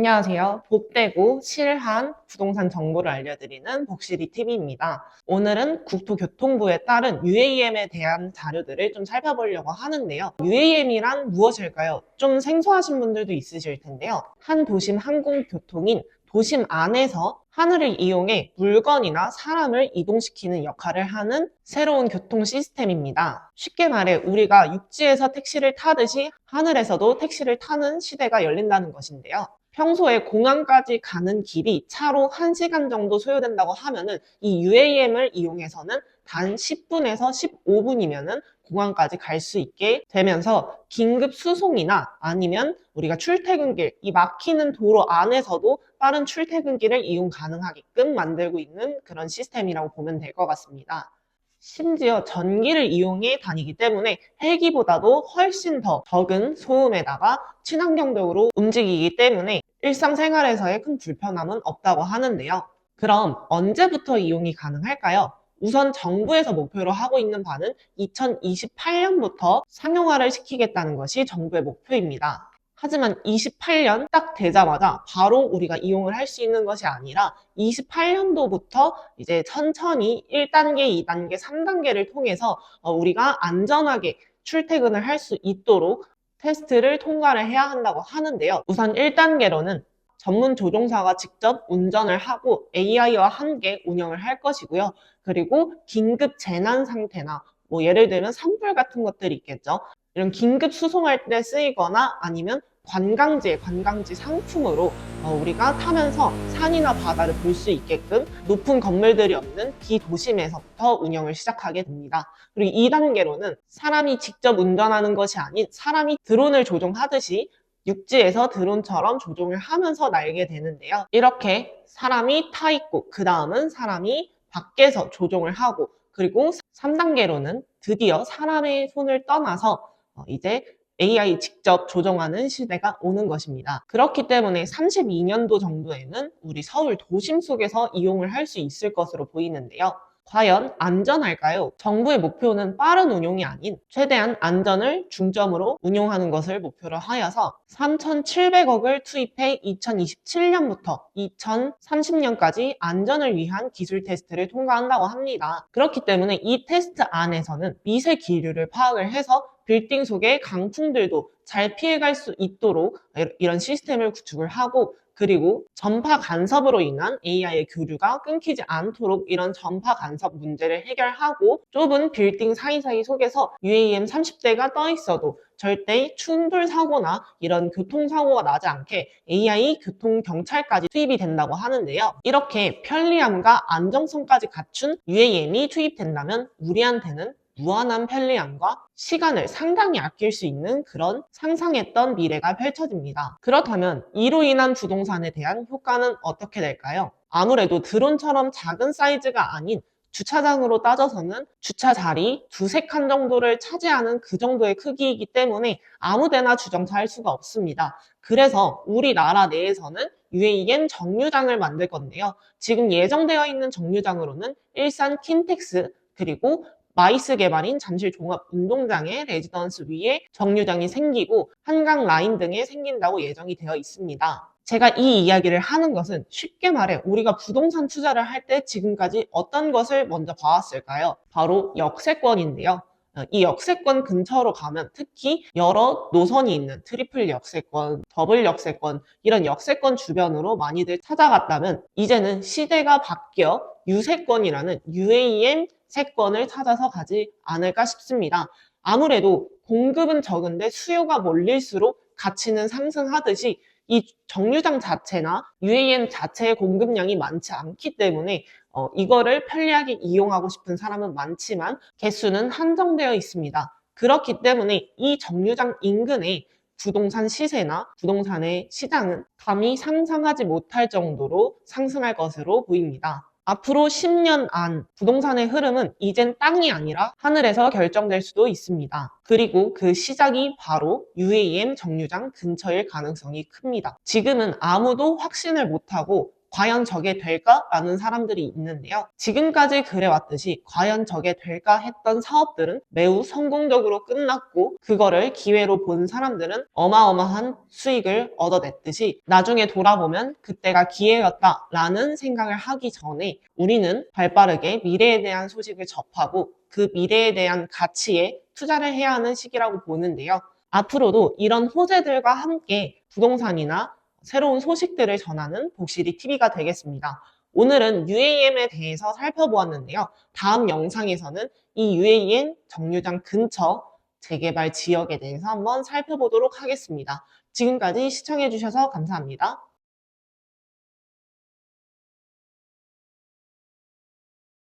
안녕하세요. 복대구 실한 부동산 정보를 알려드리는 복실이TV입니다. 오늘은 국토교통부에 따른 UAM에 대한 자료들을 좀 살펴보려고 하는데요. UAM이란 무엇일까요? 좀 생소하신 분들도 있으실 텐데요. 한 도심 항공교통인 도심 안에서 하늘을 이용해 물건이나 사람을 이동시키는 역할을 하는 새로운 교통 시스템입니다. 쉽게 말해 우리가 육지에서 택시를 타듯이 하늘에서도 택시를 타는 시대가 열린다는 것인데요. 평소에 공항까지 가는 길이 차로 1시간 정도 소요된다고 하면은 이 UAM을 이용해서는 단 10분에서 15분이면은 공항까지 갈 수 있게 되면서 긴급 수송이나 아니면 우리가 출퇴근길, 이 막히는 도로 안에서도 빠른 출퇴근길을 이용 가능하게끔 만들고 있는 그런 시스템이라고 보면 될 것 같습니다. 심지어 전기를 이용해 다니기 때문에 헬기보다도 훨씬 더 적은 소음에다가 친환경적으로 움직이기 때문에 일상생활에서의 큰 불편함은 없다고 하는데요. 그럼 언제부터 이용이 가능할까요? 우선 정부에서 목표로 하고 있는 바는 2028년부터 상용화를 시키겠다는 것이 정부의 목표입니다. 하지만 28년 딱 되자마자 바로 우리가 이용을 할 수 있는 것이 아니라 28년도부터 이제 천천히 1단계, 2단계, 3단계를 통해서 우리가 안전하게 출퇴근을 할 수 있도록 테스트를 통과를 해야 한다고 하는데요. 우선 1단계로는 전문 조종사가 직접 운전을 하고 AI와 함께 운영을 할 것이고요. 그리고 긴급 재난 상태나 뭐 예를 들면 산불 같은 것들이 있겠죠. 이런 긴급 수송할 때 쓰이거나 아니면 관광지 상품으로 우리가 타면서 산이나 바다를 볼 수 있게끔 높은 건물들이 없는 비도심에서부터 운영을 시작하게 됩니다. 그리고 2단계로는 사람이 직접 운전하는 것이 아닌 사람이 드론을 조종하듯이 육지에서 드론처럼 조종을 하면서 날게 되는데요. 이렇게 사람이 타 있고 그 다음은 사람이 밖에서 조종을 하고 그리고 3단계로는 드디어 사람의 손을 떠나서 이제 AI 직접 조정하는 시대가 오는 것입니다. 그렇기 때문에 32년도 정도에는 우리 서울 도심 속에서 이용을 할 수 있을 것으로 보이는데요. 과연 안전할까요? 정부의 목표는 빠른 운용이 아닌 최대한 안전을 중점으로 운용하는 것을 목표로 하여서 3,700억을 투입해 2027년부터 2030년까지 안전을 위한 기술 테스트를 통과한다고 합니다. 그렇기 때문에 이 테스트 안에서는 미세 기류를 파악을 해서 빌딩 속의 강풍들도 잘 피해갈 수 있도록 이런 시스템을 구축을 하고 그리고 전파 간섭으로 인한 AI의 교류가 끊기지 않도록 이런 전파 간섭 문제를 해결하고 좁은 빌딩 사이사이 속에서 UAM 30대가 떠 있어도 절대 충돌 사고나 이런 교통사고가 나지 않게 AI 교통경찰까지 투입이 된다고 하는데요. 이렇게 편리함과 안정성까지 갖춘 UAM이 투입된다면 우리한테는 무한한 편리함과 시간을 상당히 아낄 수 있는 그런 상상했던 미래가 펼쳐집니다. 그렇다면 이로 인한 부동산에 대한 효과는 어떻게 될까요? 아무래도 드론처럼 작은 사이즈가 아닌 주차장으로 따져서는 주차 자리 두세 칸 정도를 차지하는 그 정도의 크기이기 때문에 아무데나 주정차할 수가 없습니다. 그래서 우리나라 내에서는 UAM 정류장을 만들 건데요. 지금 예정되어 있는 정류장으로는 일산 킨텍스 그리고 마이스 개발인 잠실 종합운동장의 레지던스 위에 정류장이 생기고 한강 라인 등에 생긴다고 예정이 되어 있습니다. 제가 이 이야기를 하는 것은 쉽게 말해 우리가 부동산 투자를 할 때 지금까지 어떤 것을 먼저 봐왔을까요? 바로 역세권인데요. 이 역세권 근처로 가면 특히 여러 노선이 있는 트리플 역세권, 더블 역세권 이런 역세권 주변으로 많이들 찾아갔다면 이제는 시대가 바뀌어 유세권이라는 UAM 세권을 찾아서 가지 않을까 싶습니다. 아무래도 공급은 적은데 수요가 몰릴수록 가치는 상승하듯이 이 정류장 자체나 UAM 자체의 공급량이 많지 않기 때문에 이거를 편리하게 이용하고 싶은 사람은 많지만 개수는 한정되어 있습니다. 그렇기 때문에 이 정류장 인근에 부동산 시세나 부동산의 시장은 감히 상상하지 못할 정도로 상승할 것으로 보입니다. 앞으로 10년 안 부동산의 흐름은 이젠 땅이 아니라 하늘에서 결정될 수도 있습니다. 그리고 그 시작이 바로 UAM 정류장 근처일 가능성이 큽니다. 지금은 아무도 확신을 못하고 과연 저게 될까? 라는 사람들이 있는데요. 지금까지 그래왔듯이 과연 저게 될까 했던 사업들은 매우 성공적으로 끝났고 그거를 기회로 본 사람들은 어마어마한 수익을 얻어냈듯이 나중에 돌아보면 그때가 기회였다라는 생각을 하기 전에 우리는 발빠르게 미래에 대한 소식을 접하고 그 미래에 대한 가치에 투자를 해야 하는 시기라고 보는데요. 앞으로도 이런 호재들과 함께 부동산이나 새로운 소식들을 전하는 복실이 TV가 되겠습니다. 오늘은 UAM에 대해서 살펴보았는데요. 다음 영상에서는 이 UAM 정류장 근처 재개발 지역에 대해서 한번 살펴보도록 하겠습니다. 지금까지 시청해주셔서 감사합니다.